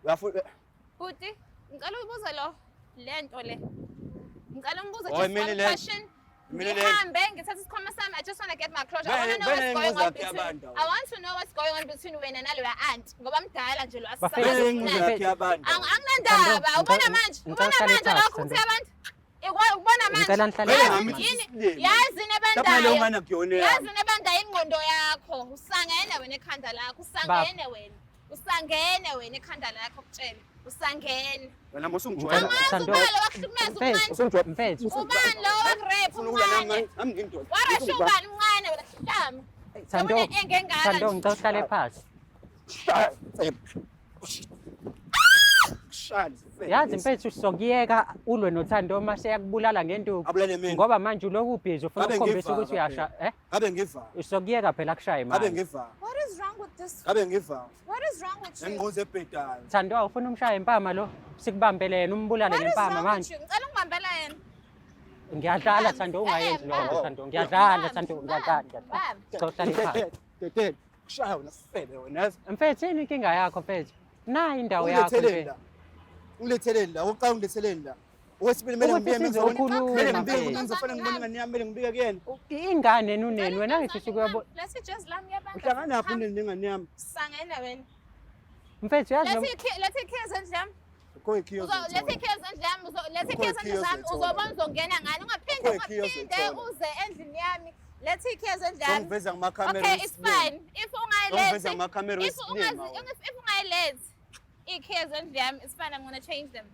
uyafuna Buti, ngicela ubuze lento le. Ngicela umbuze Oh, just mina one le- question. mina le- Ngihambe ngithatha isikhwama sami. I just want to get my closure. I want to know what's going on between. yabantu. I want to know what's going on between wena naloya aunt. Ngoba mdala nje lo Bafike Vele asisakazi. inguzo yakhe yabantu. Anginandaba. Ubona manje. Ngicela Ubona uhlale manje phansi, lokho uthi abantu. Ubona Ngicela manje. nihlale Vele phansi. ngami Yini? sisindeni. Yazi Lapha leyo nebandayo. ngane akuyona Yazi yami. nebandayo ingqondo yakho. Usangene wena ekhanda lakho. Usangene wena. Usangene wena ekhanda lakho kutshela. Usangene. Wena musungijoyina. Angazi Sando- ubani lo wakuhlukumeza umncane. Usungijoyina. Mfethu, Ubani lo wakurepha Ufuna ukulwa nami umncane. nami ngindoda. Warasha ubani umncane wena hlama. Sando, Yabona engengaka Sando, nje. ngicela uhlale phansi. Shali. Yazi mfethu sokuyeka ulwe noThando mase yakubulala ngenduku. Abulale mina. Ngoba manje uloku ubhizi ufuna Ngabe ukukhombisa ngiva ukuthi uyasha, Ngabe ngiva. Usokuyeka phela kushaye Ngabe manje. ngiva. What is wrong with this? Ngabe ngiva. What is wrong with you? Ngingquze ebhedayo. Thando awufuna umshaye impama lo, sikubambele yena umbulale What is ngempama wrong with manje. you? Ngicela ungibambela yena. Ngiyadlala Thando ungayenzi lokho Thando. Ngiyadlala Thando, ngiyadlala. Ngicela uhlale phansi. Tete. Kushaya wena sifebe wena yazi. Mfethu yini inkinga yakho mfethu? Nayi indawo yakho nje. Ungiletheleni la, oqala ungiletheleni la. Okwesibili mele Ukuthi ngibiye sizokhuluma, mele ngibiye mfethu. ngizofana ngibone ingane yami mele ngibike kuyena. Ingane nuneni wena ngithi sikuyabo. Let's just lam yabantu. Uhlangana naphi nengane yami? Sangene wena. Mfethu yazi Let's ikhiya zendlami. Ukho ikhiyo. Let's ikhiya zendlami. Let's ikhiya zendlami. Uzobona uzongena ngani. Ungaphinde uze endlini yami. Let's ikhiya zendlami. Ngiveza ngamakhamera. Okay, it's fine. If Ngiveza ungayilethi. ngamakhamera If wesinema. ungayilethi. Ikhiya zendlami, it's fine. I'm going to change them.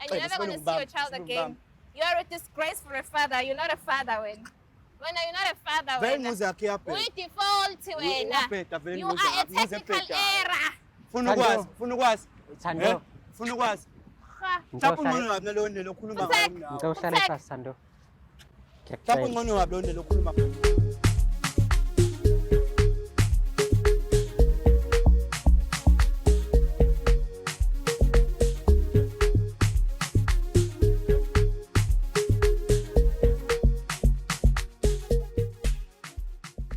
And you're Hey, never going to see your child again. You're a disgrace for a father. You're not a father when. When you're not a father Vele when. ngquze yakhe yaphela. We default wena. Uyabheda vele You ngquze are a ngquze technical ebheda. error. Funa ukwazi, funa ukwazi. Thando, Funa ukwazi. Ha. Mhlawumbe ungcono wabi nalo ndlela okhuluma ngayo nawe. ngicela uhlale phansi Thando. Mhlawumbe ungcono wabi lo ndlela okhuluma ngayo.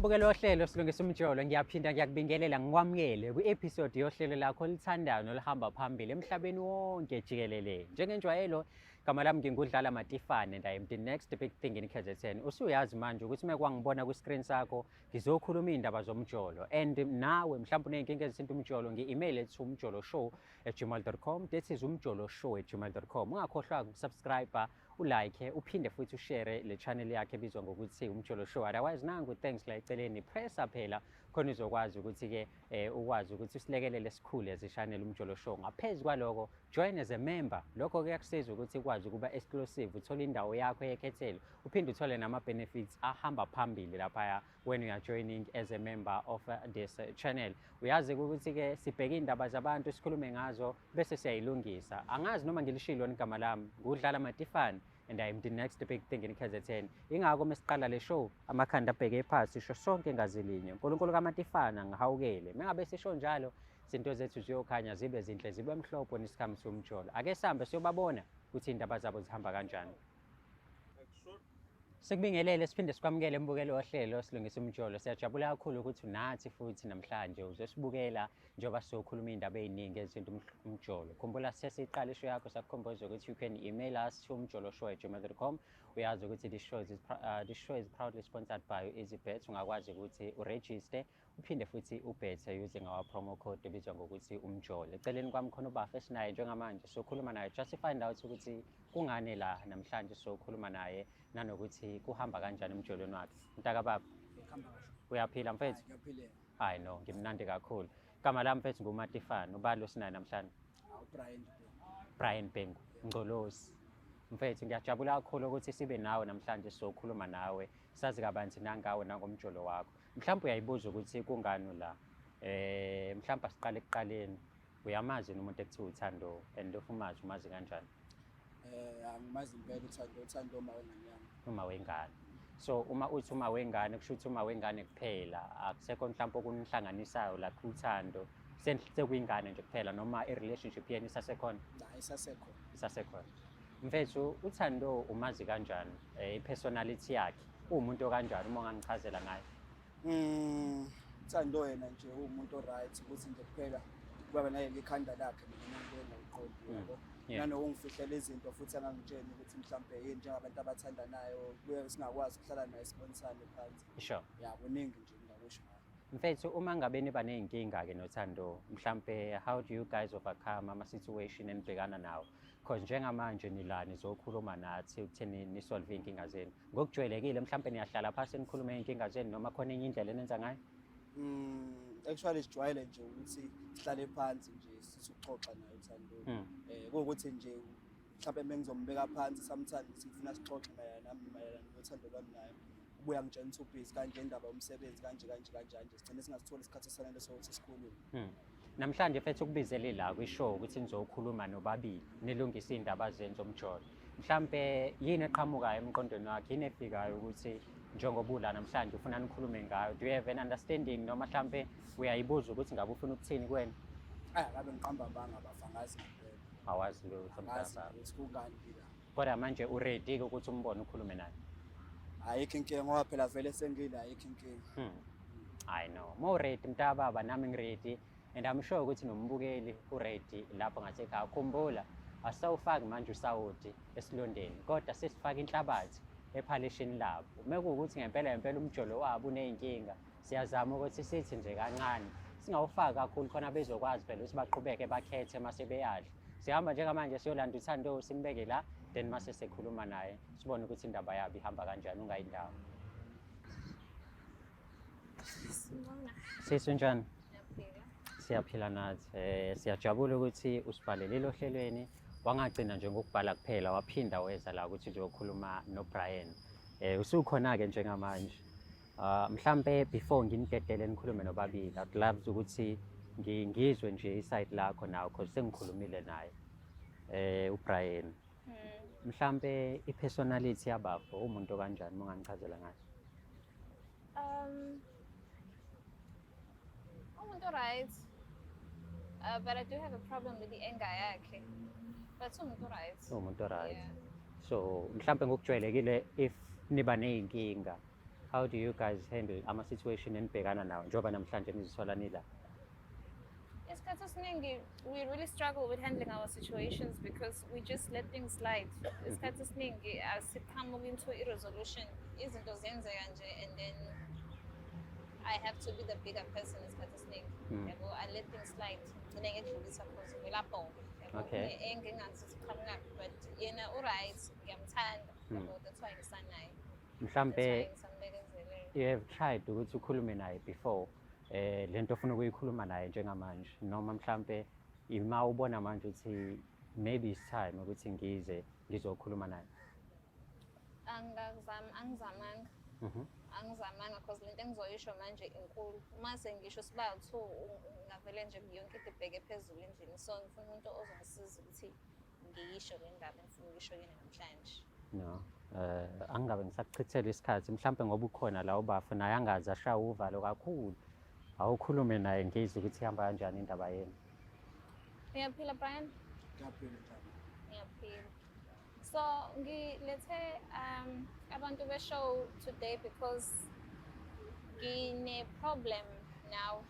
Bukela ohlelo silungisa umjolo ngiyaphinda ngiyakubingelela ngikwamukele kwi-episode yohlelo lakho lithandayo nolihamba phambili emhlabeni wonke jikelele. Njengenjwayelo igama lami ngingudlala Matifane and I am the next big thing in KZN. Usuyazi manje ukuthi mekwangibona ku-screen sakho ngizokhuluma indaba zomjolo and nawe mhlawumbe uneyinkinga ezisinto umjolo ngi-email ethi umjoloshow@gmail.com. That is umjoloshow@gmail.com. Ungakhohlwa ukusubscribe, ulike, uphinde futhi ushare le channel yakhe ebizwa ngokuthi umjolo show. Otherwise nangu thanks la eceleni pressa phela khona uzokwazi ukuthi ke ukwazi ukuthi usilekelele sikhulu as channel umjolo show. Ngaphezulu kwaloko join as a member. Lokho kuyakusiza ukuthi ukwazi ukuba exclusive, uthole indawo yakho yekhethelo, uphinde uthole nama benefits ahamba phambili lapha when you are joining as a member of this channel. Uyazi ukuthi ke sibheke indaba zabantu sikhulume ngazo bese siyayilungisa. Angazi noma ngilishilo igama lami ngudlala Matifane and I am the next big thing in KZN. Ingakho mesiqala le show amakhanda abheke phansi sho sonke ngazilinye. uNkulunkulu kaMatifane ngihawukele. Mengabe sisho njalo izinto zethu ziyokhanya zibe zinhle zibe mhlophe nesikhathi somjolo. Ake sihambe siyobabona ukuthi indaba zabo zihamba kanjani. Sikubingelele siphinde sikwamukele mbukelo ohlelo silungisa umjolo. Siyajabula kakhulu ukuthi nathi futhi namhlanje uzosibukela njengoba sizokhuluma indaba eziningi ezinto umjolo. Khumbula sesiqala isho yakho sakukhomboza ukuthi you can email us to umjoloshow@gmail.com. Uyazi ukuthi this show is proudly sponsored by EasyBet. Ungakwazi ukuthi uregister uphinde futhi ubethe using our promo code ebizwa ngokuthi umjolo. Eceleni kwami khona ubafa esinaye njengamanje sokhuluma naye just find out ukuthi kungane la namhlanje sokhuluma naye nanokuthi kuhamba kanjani emjolweni wakhe. Mntaka baba uyaphila mfethu? Ngiyaphila. Hayi no ngimnandi kakhulu. Igama lami mfethu nguMatifane. Ubalo sinaye namhlanje? Brian Bengu Ngcolosi. Mfethu ngiyajabula kakhulu ukuthi sibe nawe namhlanje sokhuluma nawe sazi kabanzi nangawe nangomjolo wakho. Mhlawumbe uyayibuza ukuthi kungani la mhlawumbe asiqale ekuqaleni uyamazi umuntu ekuthiwa uThando and umazi kanjani? Angimazi impela uThando uma wengane yami. Uma wengane. So uma uthi uma wengane kusho ukuthi uma wengane kuphela akusekho mhlawumbe okunihlanganisayo la kuThando sekuyingane nje kuphela noma i-relationship yenu isasekhona? Isasekhona. Mfethu uThando umazi kanjani? I-personality yakhe umuntu kanjani uma ungangichazela ngaye? UThando yena nje umuntu right ukuthi nje kuphela kwaba naye ikhanda lakhe mina ngiqondi yabo nanokungifihlela izinto futhi angangitsheni ukuthi mhlambe yini njengabantu abathandanayo kuye singakwazi ukuhlala naye sibonisane phansi sure ya kuningi nje ngingakusho ngayo. Mfethu uma ngabe niba ney'nkinga ke noThando mhlampe how do you guys overcome ama-situation enibhekana nawo because njengamanje nilani zokhuluma nathi ukutheni nisolve iy'nkinga zenu ngokujwayelekile mhlampe niyahlala phasi nikhulume iy'nkinga zenu noma khona enye indlela enenza ngayo? Actually sijwayele nje ukuthi sihlale phansi nje sisuxoxa naye uThando kuwukuthi nje mhlambe bengizombeka phansi sometimes ngifuna sixoxe mayelana nothando lwami naye ubuya ngitshela ukuthi ubhizi kanje indaba yomsebenzi kanje sigcine singasitholi isikhathi esanele sokuthi sikhulume. Namhlanje mfethu ukubizele la kwishow ukuthi nizokhuluma nobabili nilungise iy'ndaba zenu zomjolo mhlampe yini eqhamukayo emqondweni wakhe yini efikayo ukuthi njengoba ula namhlanje ufuna nikhulume ngayo do you have an understanding noma mhlampe uyayibuza ukuthi ngabe ufuna ukuthini kuwena? Ngabe ngiqamba banga bafangazi ngempela. Awazi lutho mhlaba. Sikungani la. Kodwa manje uready ukuthi umbone ukhulume naye? Ayikho inkinga ngoba phela vele sengila ayikho inkinga. I know. More ready mntababa nami ngiready and I'm sure ukuthi nombukeli uready lapho ngasekhaya. Khumbula asawufaki manje usawoti esilondeni kodwa sesifaka inhlabathi ePhalishini Lab. Mekuwukuthi ngempela umjolo wabo uney'nkinga siyazama ukuthi sithi nje kancane singawufaki kakhulu khona bezokwazi phela ukuthi baqhubeke bakhethe mase beyadla. Sihamba njengamanje siyolanda uThando simbeke la then mase sekhuluma naye sibone ukuthi indaba yabo ihamba kanjani ungayindawo. Sisunjani? Siyaphila nathi. Siyajabula ukuthi usibhalelile ohlelweni wangagcina nje ngokubhala kuphela waphinda weza la ukuthi uzokhuluma noBrian. Usukhona ke njengamanje. Mhlambe before nginidedele nikhulume nobabili I'd love ukuthi ngizwe nje iside lakho nawo because sengikhulumile naye uBrian. Mhlambe ipersonality yabafo umuntu kanjani mungangichazela ngayo? Umuntu right. But I do have a problem with the anger yakhe. But umuntu right. Umuntu right. Yeah. So mhlambe ngokujwayelekile if niba ney'nkinga how do you guys handle ama-situation enibhekana nawo njengoba namhlanje nizithola nila? Isikhathi esiningi we really struggle with handling our situations because we just let things slide. Isikhathi esiningi asiqhamuki into i-resolution izinto zenzeka nje and then I have to be the bigger person isikhathi esiningi. Yabo I let things slide. Ngine ngidlulisa because ngilapho. Okay. Engingasiqhamuka but yena uright ngiyamthanda. Yabo that's why ngisanaye. Mhlambe you have tried ukuthi ukhulume naye before lento ofuna ukuyikhuluma naye njengamanje noma mhlambe ima ubona manje ukuthi maybe it's time ukuthi ngize ngizokhuluma naye? Angizamanga because lento engizoyisho manje inkulu uma sengisho siba 2 ngavele nje yonke into ibheke phezulu endlini so ngifuna umuntu ozongisiza ukuthi ngiyisho le ndaba engifuna ukuyisho yena namhlanje. No. Angabe ngisakuchithela isikhathi mhlambe ngoba ukhona la ubafu naye angazi ashaya uvalo kakhulu awukhulume naye ngizwe ukuthi ihamba kanjani indaba yenu. Ngiyaphila Brian? Ngiyaphila. Ngiyaphila. So ngilethe abantu be-show today because ngine problem now.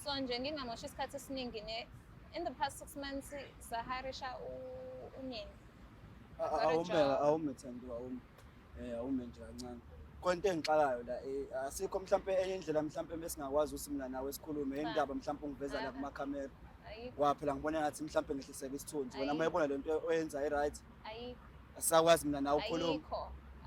So nje ngingamosha isikhathi esiningi in the past 6 months saharisha unini. Awume Thando awume nje kancane. Konke engixakayo la asikho mhlambe enye indlela mhlambe besingakwazi ukuthi mina nawe sikhulume indaba mhlambe ungiveza la kuma camera. Waphela ngibona ngathi mhlambe ngihliseka isithunzi wena mayebona lento oyenza i-right. Ayikho. Asakwazi mina nawe ukukhuluma.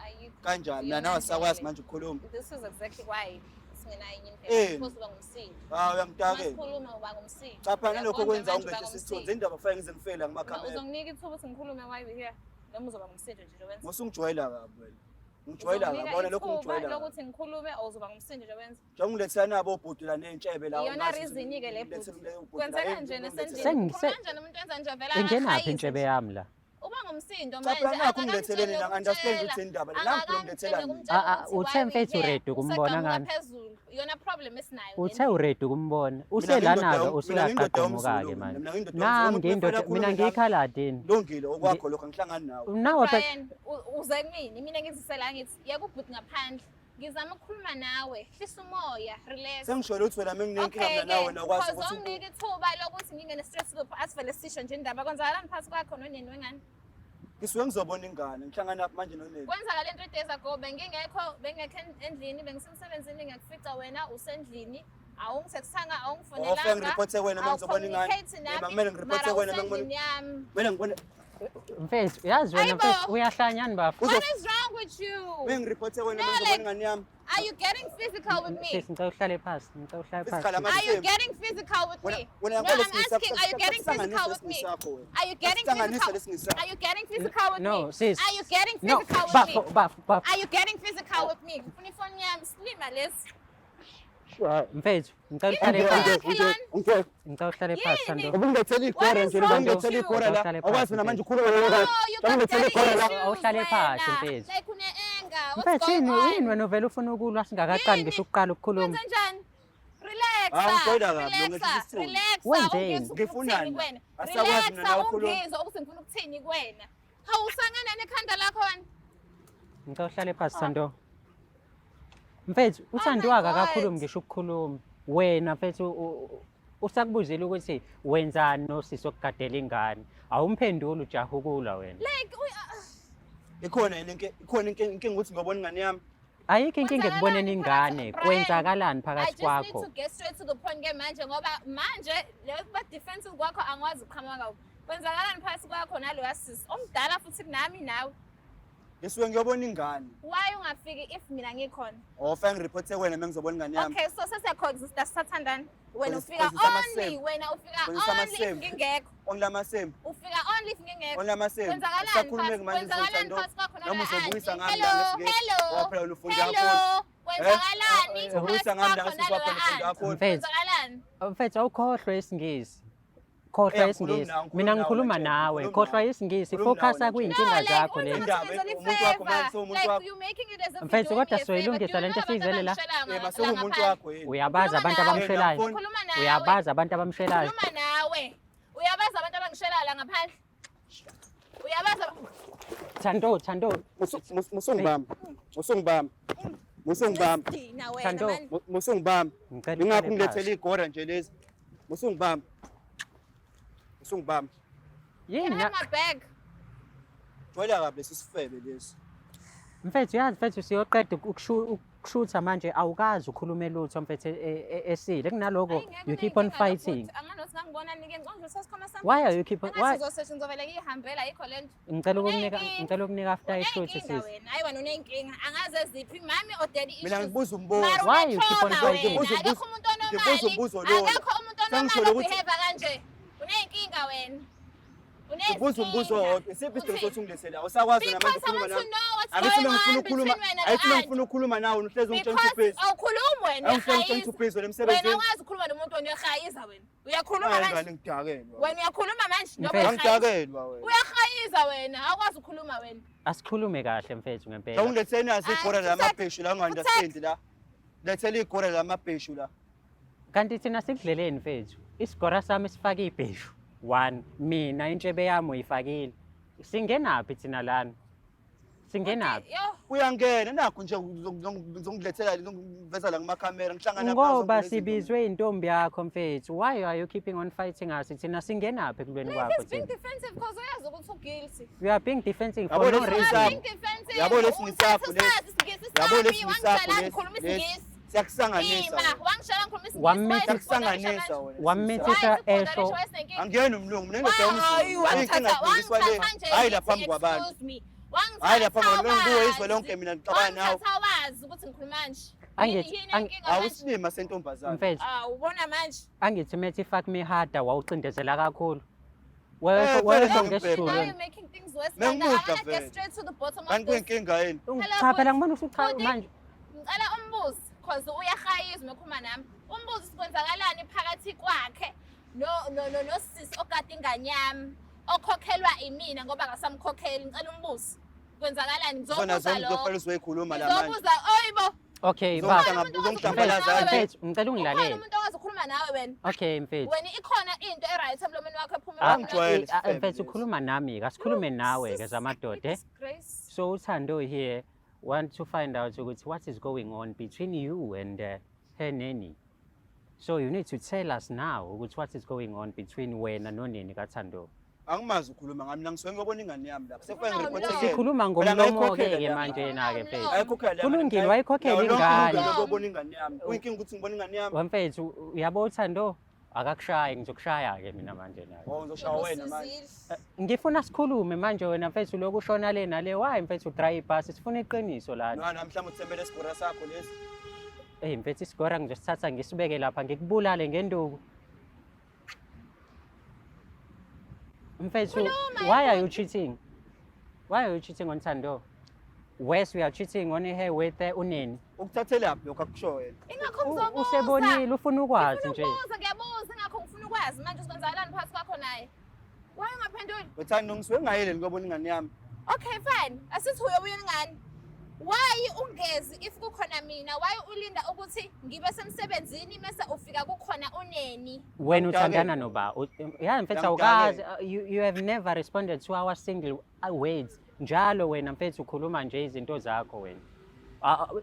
Ayikho. Kanjani mina nawe asakwazi manje ukukhuluma? This is exactly why singena enye impela because uba ngumsindi. Uyangitake. Sikhuluma uba ngumsindi. Cha nalokho kwenza ungehlisa isithunzi indaba fanele ngize ngifela kuma camera. Uzonginika ithuba ukuthi ngikhulume why we here. Noma uzoba ngumsindi nje wenza. Musungijwayela kabi wena. Ngijwayela ngabona lokho ngijwayela. Lokuthi ngikhulume awuzoba ngumsindi nje wenza. Njengilethela nabo obhudula nentshebe la. Iyona reason ke le bhuti. Kwenzeka nje nesendlini. Kanjani umuntu wenza nje vela ingenaphi intshebe yami la? Uba ngumsindo manje akungilethele nina understand ukuthi indaba la ngilethela uthe mfethu uready ukumbona ngani phezulu iyona problem esinayo uthe uready ukumbona uselana-ke usuyaqaqumuka ke manje nami ngiyindoda mina ngiyikhaladini lungile okwakho lokho angihlangani nawe nawe uze kumini mina ngizisela ngithi yeke ubhuti ngaphandle ngizama ukukhuluma nawe hlisa umoya relax Sengisholo ukuthi wena menginenkinga mina nawe wena ukwazi because ukuthi ongike ithuba lokuthi ngingene stress loop asivele sisho nje indaba kwenzakalani phakathi kwakho noneni wengane ngisuke ngizobona ingane ngihlangana manje noneni. kwenzakala into 3 days ago bengekho endlini bengisemsebenzini ngiyakufica wena usendlini awungithexanga Ofeng awungifonelanga report wena mengizobona ingane. Kumele ngireport wena kumele ngibone Mfethu uyazi wena Ayibo. mfethu uyahlanyana bafo. What is wrong with you? ngireport wena No, mengizobona like- ingane yami. Are you getting physical with me? Sisi ngicela uhlale phansi, ngicela uhlale Physical phansi. Are you Same. getting physical with me? Wena No, ngiyakho I'm asking, are you getting physical with me? Are you getting Sihlanganise physical? lesingisa. Are you getting physical with No, me? sis. Are you getting No, physical with bafo, me? bafo. Are you getting physical with me? Ngifuna ifoni yami silima lesi. Mfethu ngicela uhlale Yini phansi. yakhe lana? Ngicela uhlale phansi Yini? Sando. Ubungilethela What ikora is nje wrong ubungilethela with you? ikora la. Uhlale Akwazi phansi, mina manje mfethu. ukhuluma No, wena. you got Ubungilethela daddy ikora la. issues, Awuhlale phansi, wena. mfethu. Like une-anger. What's Mfethu going yini on? wena uvela ufuna ukulwa singakaqali Yini? ngisho ukuqala ukukhuluma. Wenza njani? Ngicela kabi, Relaxa, ungehlisa isithunzi. relaxa, Wenzeni? ungizwa Ngifunani? ukuthini kuwena. Asakwazi mina nawe Relaxa, ukhuluma. ungizwa ukuthi ngifuna ukuthini kuwena. Hawu usangana nekhanda lakho wena. Ngicela uhlale phansi Sando. Mfethu uthandiwa Oh my God. akakhulumi ngisho ukukhuluma. Wena mfethu usakubuzile ukuthi wenzani nosisi okugadela ingane. Awumphenduli ujahukula wena. Like Ikhona inkinga ukuthi ngobona ingane yami. Ayikho inkinga ekuboneni ingane. Brian, Kwenzakalani I phakathi just need kwakho? to get straight to the point ke manje ngoba manje lekuba defensive kwakho angwazi ukuqhamuka kawo. Kwenzakalani phakathi kwakho naloya sisi omdala futhi kunami nawe. Ngisuke ngiyobona ingane. Why ungafiki if mina ngikhona? Ofeng report wena mengizobona ingane yami. Okay, so sesiyacoexist sisathandana. Wena Cause ufika it's ama only, same. wena ufika Cause it's ama only if same. ngingekho. Onlama same. Ufika only if ngingekho. Onlama same. Kwenzakalani Sakhulumeke manje kwenzakalani Sando. phakathi kwakho Noma uzobuyisa ngami hello, la ngesigesi. hello, Waphela ulufundi kakhulu. hello. Kwenzakalani Uzobuyisa ngami la phakathi ngesigesi kwakho waphela ulufundi naloya kakhulu. aunt? Mfethu. Kwenzakalani? Mfethu awukhohlwe isingisi. Khohlwa ngikhuluma isingisi. nawe, Mina ngikhuluma ngikhuluma nawe, nawe. ngikhuluma Khohlwa nawe. isingisi. Ngikhuluma nawe Focusa nje. kuyinkinga zakho like, lezi. Indaba, umuntu wakho manje sewumuntu wakho. Like you making it as if Mfethu, you're doing kodwa me a soyilungisa favor. lento Do you know esiyizele la? abantu Mase umuntu abangishela wakho yini? Uyabazi abantu Khuluma nawe. abamshelayo. Khuluma nawe. Uyabazi abantu abamshelayo. Khuluma nawe. Uyabazi abantu abangishelayo la ngaphandle? Uyabazi Thando. Musungibamba. Musungibamba. Musungibamba. Thina wena Thando. man. Musungibamba. Ngicela Ingakho uhlale ngilethela phansi. igora nje lezi. Musungibamba. Musungibamba. Can Yini I na? have my bag? Jwayela kabi lesi sifebe lesi. Mfethu uyazi mfethu siyoqeda ukushutha manje awukazi ukhulume lutho mfethu esile kunaloko Ayingekho you keep on nenkinga fighting. lokuthi anganothi ngangibona nike ngicondwe sesikhoma sami. Why are you keep on Angathi why ngizoseshe ngizovela ngiyihambela yikho lento. ngicela ukunika after ishuthe Unenkinga sisi. wena. Hayi wena unenkinga. Angaze ziphi mami or daddy issues. Mina ngibuza umbuzo. Mara Why you keep on une-trauma fighting? wena. Ngibuza Akekho umuntu ngibuza onormali. umbuzo lona. Akekho umuntu Sengisholo onormali ukuthi- obehave kanje. Unenkinga wena. Ngibuza umbuzo wodwa. Isiphi isidingo sokuthi ungilethele? Awusakwazi namanje Because I ukukhuluma want to nami. know what's Angithi going ngifuna on ukukhuluma. between wena Ayithi no ngifuna ukukhuluma nawe uhlezi ungitshela Because uphizi. awukhulumi wena Awungitshela uyahayisa. uphizi wena Wena emsebenzini. ungazi ukukhuluma nomuntu onehayiza wena. Uyakhuluma Hayi manje. ngane ngidakelwa. Wena uyakhuluma manje noma Mfethu. uyahayiza. Angidakelwa wena. Uyahayiza wena. Awukwazi ukukhuluma wena. Asikhulume kahle mfethu ngempela. Ngawungiletheni nazi igora Ah, lamabheshu la unga-understand la. Lethela igora lamabheshu la. Kanti thina sikudleleni mfethu. Isigora sami sifaka ibheshu. 1 mina intshebe yami uyifakile. Singenaphi thina lana? Singenaphi? Yo. Uyangena nakho nje ngizongilethela ngiveza la kumakhamera ngihlangana Ngoba sibizwe intombi yakho mfethu. Why are you keeping on fighting us? Thina singenaphi kulweni Like kwakho he's being thina? defensive because uyazi ukuthi u-guilty. We are being defensive Yabo for no lesi reason. ngisapho. Being defensive. Yabo lesi ngisapho lesi. Yabo lesi Wangishela ngisapho ngikhuluma lesi. isingisi. Siyakusanganisa. Ima, wangishela ngikhuluma isingisi. Wammitha- Siyakusanganisa wena. Wamithisa esho. Angiyena umlungu mina ngizoyamisa. Hayi wangithatha Hayi la phambi kwabantu. excuse me. Hayi la phambi kwabantu kuwe izwe lonke mina ngixabana nawe. Wangithatha wazi ukuthi ngikhuluma nje. Angithi- Yini inkinga manje? Awusilima sentombazana. Mfethu Ubona manje. angithi methi fuck me harder wawucindezela kakhulu. vele Wewe ngempela. Now you're ngesizulu. making things worse. Mengimudla I want to vele. get straight to the bottom of Kanti this. kuyinkinga yini? Cha phela ngibona usucha Futhi, manje. Ngicela umbuzo because uyahayiza uma ekhuluma nami. Umbuzo sikwenzakalani phakathi kwakhe nosisi okade ingane yami okhokhelwa imina ngoba akasamkhokheli. Ngicela umbuzo. Kwenzakalani? Zona Ngizobuza zonke lo. zokufanele uzoyikhuluma la manje. Ngizobuza oyibo. Okay, Uzongihlambalaza Mfethu, mfethu ngicela Ukhona ungilalele. umuntu okwazi ukukhuluma nawe wena. Okay mfethu. Wena ikhona into e-right emlomeni wakho ephuma Angijwayele. Mfethu khuluma nami ke asikhulume nawe ke zamadoda. Grace. So uthando here want to find out ukuthi what is going on between you and her nanny. So you need to tell us now ukuthi what is going on between wena noneni kaThando. Angimazi ukhuluma ngami la ngisuke ngiyobona ingane yami lapha. Sekufanele ngiphotheke. Sikhuluma ngomlomo-ke manje na-ke mfethu. Ayikhokhela. Kulungile wayikhokhela ingane. Ngiyobona ingane yami. Kuyinkinga ukuthi ngibona ingane yami. Wamfethu uyabo uThando akakushayi ngizokushaya-ke mina manje naye. Oh ngizoshaya wena manje. Ngifuna sikhulume manje wena mfethu lokhu ushona le nale why mfethu udrive ibhasi sifuna iqiniso lana. Nami mhlawumbe uthembele isigora sakho lesi. Mfethu isigora ngizosithatha ngisibeke lapha ngikubulale ngenduku. Mfethu, why are you cheating? Why are you cheating on Thando? Wes, we are cheating on her with uneni. Ukuthathele lapho lokho akusho wena. Ingakho ngizobuza. Usebonile ufuna ukwazi nje. Ngiyabuza ingakho ngifuna ukwazi manje uzenzakalani phakathi kwakho naye. Why ungaphenduli? Uthando ngisuke ngayele ngiyobona ingane yami. Okay fine. Asithi uyobuya ingane. Why ungezi if kukhona mina? Why ulinda ukuthi ngibe semsebenzini mase ufika kukhona uneni? When uthandana noba. Yeah, mfethu awukazi. You have never responded to our single words. Njalo wena mfethu ukhuluma nje izinto zakho wena.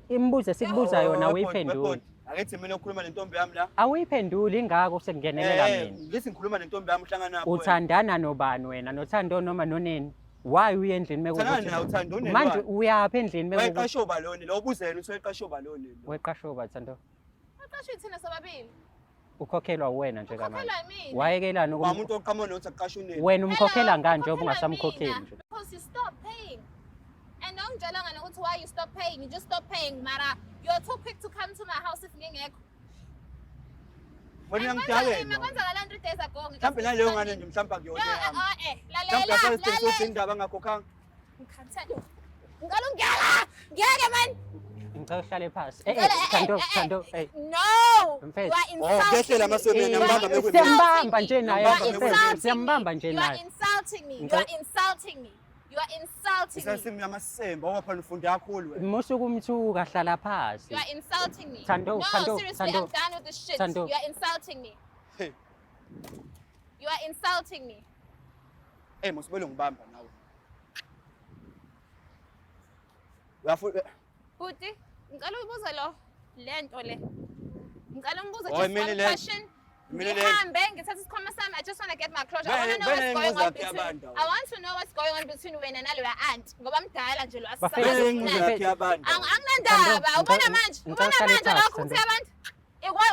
Imibuzo sikubuza yona uyiphendula. Akithi mina ukhuluma nentombi yami la. Awuyiphenduli ingako sekungenelela mina. Ngithi ngikhuluma nentombi yami uhlangana napho. Uthandana nobani wena noThando noma noneni? Why uye endlini mekuthi manje uyapha endlini mekuthi weqasho baloni lo ubuzela uthi weqasho baloni weqasho baThando Aqashe thina sobabili. ukhokhelwa wena nje kamanje Ukhokhela mina. wayekelana umuntu oqhamuka nothi aqashe uneni wena umkhokhela ngani njengoba Ukhokhela ungasamkhokheli mina, nje because you stop paying. And ongitshela ngani ukuthi why you stop paying? You just stop paying mara you're too quick to come to my house if ngingekho. wena ngidake Makwenzakala 3 days ago mhlawumbe naleyo ngane nje mhlawumbe akuyona yami lalela mhlawumbe asesithi indaba ngakhokhanga ngikhathele. Ngalungela. Ngeke man. ngicela uhlale phansi Thando hey No. You Mfethu. are ngehlela insulting amasomeni me. ngibamba mekwe siyambamba nje naye You are mfethu insulting siyambamba me. nje You are naye insulting me. You are insulting me. You are insulting me. sasimi yamasemba waphana ufunde kakhulu wena musuku umthuka hlala phansi You are insulting me. Thando, No, Thando, seriously, Thando. I'm done with this shit. Thando. You are insulting me. Hey. You are insulting me. musibele ngibamba nawe uyafuna Buti, ngicela ubuze lo lento le. Ngicela umbuze Oh, just mina one le- question. mina le- Ngihambe ngithatha isikhwama sami. I just want to get my closure. I want to know Vele what's going ngibuza on yakhe between. yabantu. I want to know what's going on between wena naloya aunt. Ngoba mdala nje lo Bafethu, vele ngibuza Mfethu. yakhe yabantu Anginandaba. Thando, Ubona ngicela- manje. ngicela Ubona uhlale manje phansi, lokho Thando. ukuthi abantu.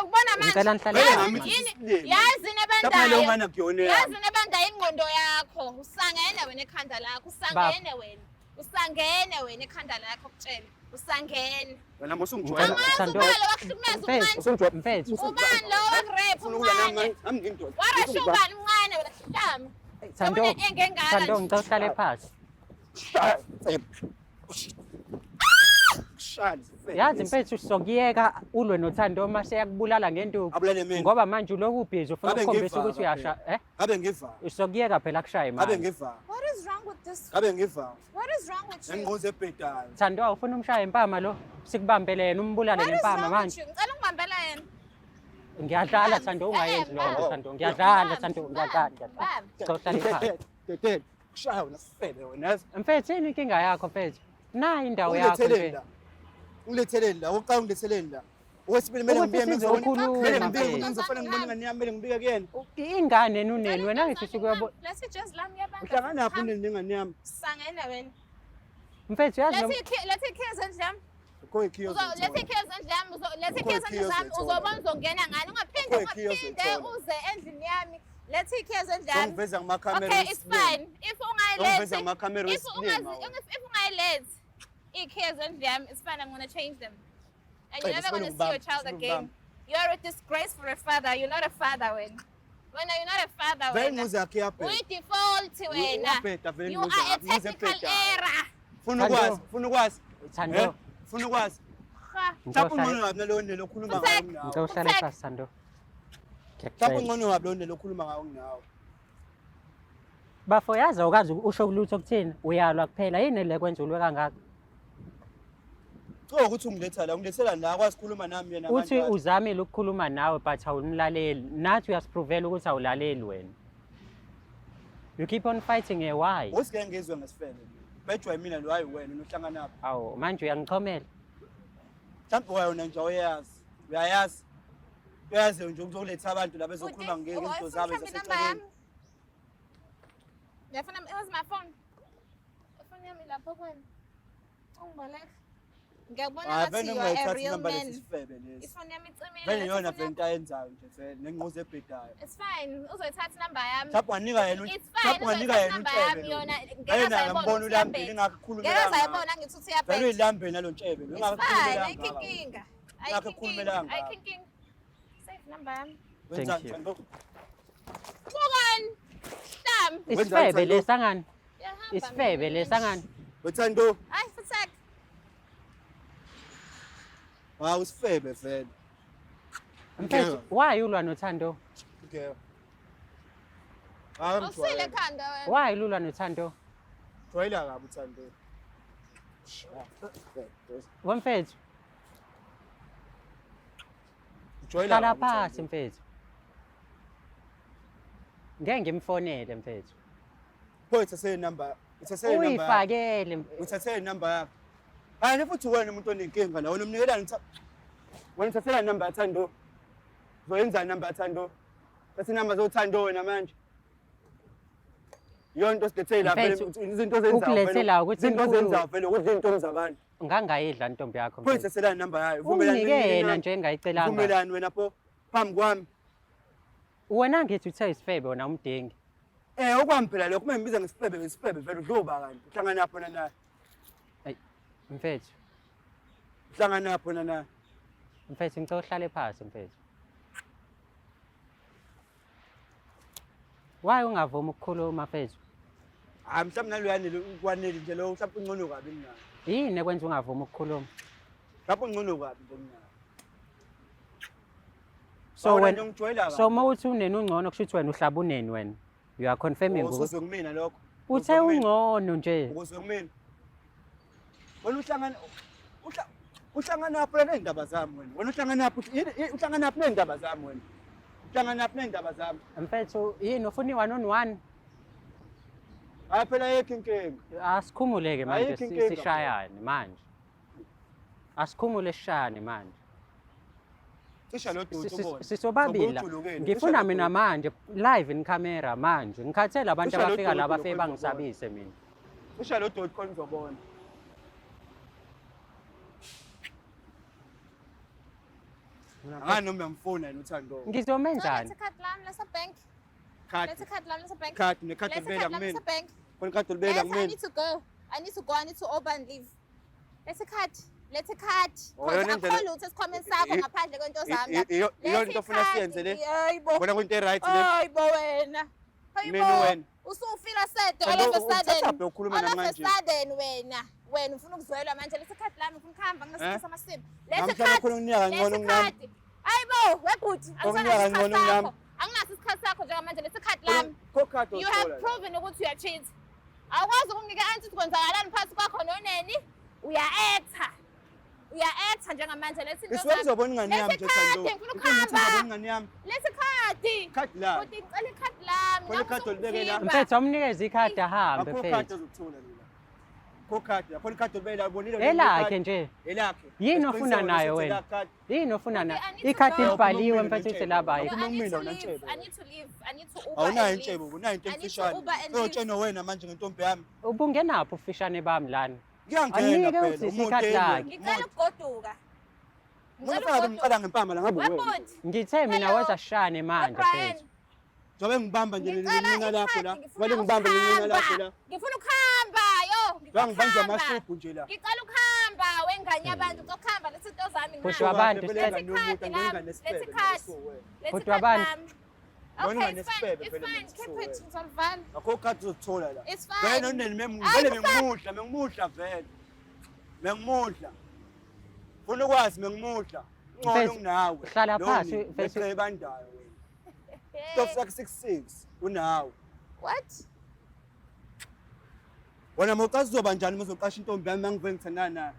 Ubona ngicela manje. nihlale Vele phansi ngami Yini? sisile. Yazi mhlawumbe naleyo nebandayo. ngane akuyona Yazi yami nebanda ingqondo yakho. Usangene wena ekhanda lakho. Usangene wena. Usangene wena ekhanda lakho kutshela. Usangene. wena musungijwayela Amazi Thando. ubani wakuhlukumeza umncane? Mfethu Ubani lo wakurepha ufuna ukulala umncane? nami ngiyindoda Warasha ubani umncane wena hlama? Thando Ubone engengaka Thando nje. ngicela uhlale phansi yazi mfethu sokuyeka ulwe noThando mase yakubulala ngenduku abulale mina ngoba manje uloku ubhizi ufuna Ngabe ukukhombisa ngiva ukuthi uyasha ngabe ngiva sokuyeka phela kushaye ngabe manje ngiva What is wrong with this? ngabe ngiva What is wrong with you? ngingqoze ebhedayo Thando awufuna umshaye impama lo sikubambele yena umbulale What is ngempama wrong with manje you? Ngicela ungibambela yena. ngiyadlala Thando ungayenzi lokho Thando ngiyadlala Thando ngiyadlala ngicela uhlale phansi Dede kushaya wena sifebe wena yazi mfethu yini inkinga yakho mfethu nayi indawo yakho ungiletheleni nje la ungiletheleni la oqala ungiletheleni la okwesibili mele Ukuthi ngibike sizokhuluma, mele mfethu. ngibike ngizofana ngibona ingane yami mele ngibike kuyena ingane nuneni wena ngithi sikuyabo Let's just lam yabantu. uhlangana naphi uneni nengane yami Sangene wena. mfethu yazi noma- Let's ikhiya zendlami. khoyikhiyo Let's ikhiya zendlami. Let's ikhiya Ukhoyikhiyo zendlami. zethole. Uzobona uzongena ngani? Ungaphinde Ukhoyikhiyo ungaphinde zethole. uze endlini yami. Let's ikhiya zendlami. ngiveza ngamakhamera Okay, it's fine. If ngiveza ungayilethi, ngamakhamera if wesilima ungayilethi, ikhiya zendlami, it's fine. I'm gonna change them. And Hey, you're never sifuna gonna see your ukubamba, child sifuna again. ukubamba. You're a disgrace for a father. You're not a father, when. When you're not a father, vele when. nguze yakhe yaphe Uyi-default wena. Uyabheda vele You nguze are a nguze technical ebheda error. funa ukwazi funa ukwazi Thando funa ukwazi Ha. ngicela mhlawumbe uhlale ungcono wabi nalo nelo okhuluma Mfethu. ngawo nawe ngicela uhlale Uthek- phansi Thando mhlawumbe ngiyakutshela ungcono wabi lo nelo okhuluma ngawo nawe bafo yazi awukazi usho kulutho kuthini uyalwa kuphela yini le kwenza ulwe kangaka cha ukuthi ungiletha la ungilethela la akwazi ukukhuluma nami yena uthi uzamile ukukhuluma nawe but awumlaleli nathi uyasiprovela ukuthi awulaleli wena you keep on fighting why usike ngizwe ngesifele bejwa mina lo hayi wena unohlangana naphi Awu manje uyangichomela. mhlawumbe wena nje uyayazi nje ukuzoletha abantu la bezokhuluma ngezinto zabo eseceleni Yafuna where's my phone? Ifoni yami lapho kwena. Ungiboleka. Ngiyabona ngathi you are a real man. Ifoni yami icimile. Vele yona vele into ayenzayo nje vele nenquzo ebhedayo. It's fine. Uzoyithatha number yami. Mhlawumbe wanika yena utshebe. Yona ngeke ngibona ulambile ngakukhulumela. Ngeke sayibona ngithi uthi uyabheka. Vele ulambile nalo ntshebe. Ayikhinkinga. Ngakukhumelanga. Ayikhinkinga. Save number yami. Wenza Thank you. njani? Bukan. Stam. Isifebe lesangani. Yahamba. Isifebe lesangani. Wethando. Hayi futhi. Hawu usifebe vele. Mfethu, why ulwa noThando? Okay. Hawu Usile mjwayele. khanda wena. Why ulwa noThando? Jwayela kabi uthando. Wemfethu, Jwayela. hlala phansi mfethu. Ngeke ngimfonele mfethu. Pho ithathe number. Ithathe number. Uyifakele. Uthathe number yakho. Hayi futhi wena umuntu onenkinga la wena umnikelani wena uthathela number yaThando. Zoyenza number yaThando. Bese number zoThando wena manje. Yonto sidethe la vele izinto zenzayo. Ukulethela ukuthi izinto zenzayo vele ukuthi izinto zabantu. Ngangayidla intombi yakho Pho mfethu. ithathela number yayo. Unginikela nje engayicelanga. Vumelani wena pho phambi kwami. Wena ngithi uthe isifebe wona umdingi. Okwami phela lokho membiza ngesifebe vele udloba kanti. Uhlangana lapho naye. Mfethu, Uhlangana lapho naye. mfethu ngicela uhlale phansi mfethu. Why ungavumi ukukhuluma mfethu? Hayi mhlawumbe naloyani ukwanele nje lo mhlawumbe ungcono kabi mina. Yini ekwenza ungavumi ukukhuluma? Lapho ungcono kabi nje mina. So wena when ngijwayela so mawuthi unene ungcono kusho ukuthi wena uhlaba uneni wena. You are confirming ukuthi ukuthi kumina lokho. uthe ungcono nje. Ukuze kumina. Wena uhlangana lapho neendaba zami wena. Wena uhlangana lapho uhlangana lapho neendaba zami wena. Uhlangana lapho neendaba zami. Mfethu yini ufuna i-1 on 1? Hayi phela yekho inkinga. Asikhumuleke manje Ayikho inkinga, sishayane manje. Asikhumule sishayane manje. Cisha lo dudu ubona. Sisobabili. Ngifuna mina manje live in camera manje. Ngikhathela abantu Cisha lo abafika dudu la bafike lokho bangisabise mina. Cisha lo dudu khona uzobona. Ngani noma ngifuna yena uThando. Ngizomenzani? Let's cut lam lesa bank. Card. Let's cut lam lesa bank. Card nekhadi Let's libeka cut lam kumina. lesa bank. Khona ikhadi libeka Yes, I kumina. need to go. I need to go. I need to open and leave. Let's cut. Let's cut. Oh, yona indlela- Akho lutho esikhomeni sakho ngaphandle kwento zami. Iyo into ofuna siyenze le. Hayibo. Bona kwinto right le. Hayibo wena. Mina Hayibo. wena. Usufila sad all Kanti of a sudden. uthathaphi ukhuluma nami All of a manje? sudden wena. Wena ufuna ukuzwela manje let's cut lami ufuna ukuhamba kunesikhathi samasimu. Let's Namhlanje cut. khona unyaka ngcono kunami. Hayibo, webhuti. Unyaka ngcono kunami. Anginaso isikhathi sakho njengamanje let's cut lami. Kokhadi You have proven ukuthi uya-cheat. Awukwazi ukunginika anti kwenzakalani phansi kwakho noneni. Uya-acta. Uya-acta njengamanje lethi into Isiwe uzobona ingane yami nje Thando. ngifuna Uzobona ukuhamba. ingane yami. Lethi khadi. Khadi la. Uthi ngicela ikhadi lami. Khona ikhadi olibeke la. Mfethu amnikeze ikhadi ahambe Akho khadi mfethu. azokuthola mina. Kokhadi, khona ikhadi olibeke la ubonile. Elakhe nje. Elakhe. Yini ofuna nayo wena? Yini ofuna nayo? Ikhadi go. libhaliwe Ukhuluma mfethu mina uthi laba nje. yikho. I need Kumina to wena leave. Ntshebe. I need to leave. I need to Uber Awunayo and intshebe, leave. unayo into I need to emfishane. Uber and leave. Uyotshena wena manje ngentombi yami. Ubungenaphi ufishane bami lana? Ngiyangena Anike phela. uthi isikhathi lakhe. Ngicela ukugoduka. Ngicela ukugoduka. Ngicela ngempama la ngabe wena. Webhuti. Ngithe mina Hello. weza shane manje Brian. mfethu. Zobe ngibamba nje Ngicela nina lapho la. ikhadi, Vale ngibambe nina lapho la. ngifuna ukuhamba yo. La ngibanjwa ukuhamba. amasipho nje la. Ngicela ukuhamba wengane yabantu ukuhamba lezinto zami Push ngihamba. wabantu Vele sicela. ingane yomuntu angengane nesifebe. Let's cut. So wena. Let's Kodwa cut abantu- lami. Bona Okay, ingane it's fine. nesifebe It's vele fine. manje, Keep so it. wena. Ngizolivala. Akho khadi uzothola la. It's fine. Vele noneni Hayi, vele mengimuhla vele. Mengimuhla. Ufuna ukwazi mengimuhla. Ngcono Mfethu, kunawe. hlala phansi, Loni, mfethu. ebandayo wena. Stop sakhe 66 unawe. What? Wena mawucathi uzoba njani uzoqasha intombi yami mangivele ngithandana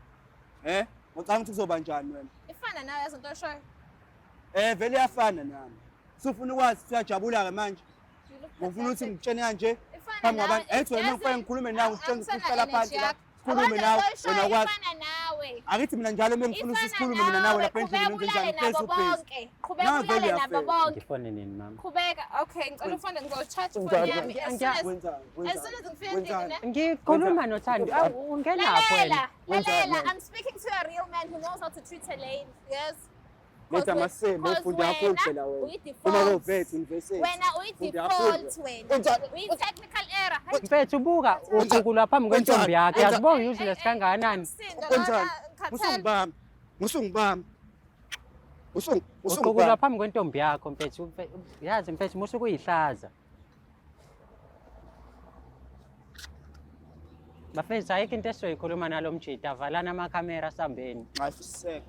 naye? Ngicanga ukuthi kuzoba njani wena? Ifana nawe yazinto oshoyo. Vele iyafana nami. Sufuna ukwazi siyajabula ke manje. You look Ngifuna ukuthi pathetic. ngitshene kanje. Ifana phambi kwabantu ethi wena ngifike ngikhulume nawe ngitshengise ukuhlala phansi la khulume nawe wena kwazi ifana nawe. akithi mina njalo mengifuna sikhulume mina nawe lapha endlini ngenze njani face-to-face Qhubeka ulale nabo bonke. ngifone nini mama Qhubeka. Okay, ngicela ufone ngizocharge ifoni yami as soon as ngifike endlini. ngikhuluma nothando ungenapho wena Lalela, I'm speaking to a real man who knows how to treat a lady. Yes. Letha masebe ufunda kakhulu phela wena uma uvete university Wena uyi-default wena. Uyi-technical error. mfethu buka uqhukulwa phambi kwentombi yakhe yazibona useless kangakanani Kwenzani? Musungibamba. uqhukulwa phambi kwentombi yakho mfethu yazi mfethu musuke uyihlaza bafethu ayikho into esizoyikhuluma nalo mjida valana amakhamera sambeni Ngafisek.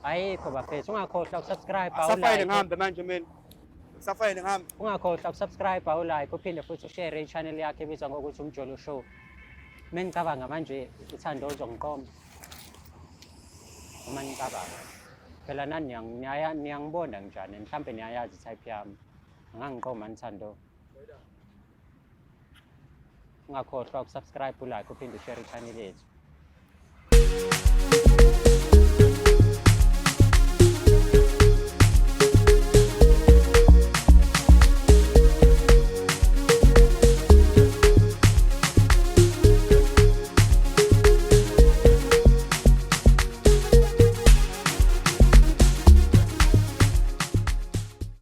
ayikho bafethu ungakhohlwa ukusubscribe Safayile ngihambe manje mina. Safayile ngihambe. ungakhohlwa ukusubscribe like uphinde futhi ushare i-channel yakhe ebizwa ngokuthi umjolo show mengicabanga manje uthando uzongiqoma uma ngicabanga phela nani niyangibona njani mhlambe niyayazi type yami angangiqoma nithando ungakhohlwa ukusubscribe like uphinde ushare i-channel yethu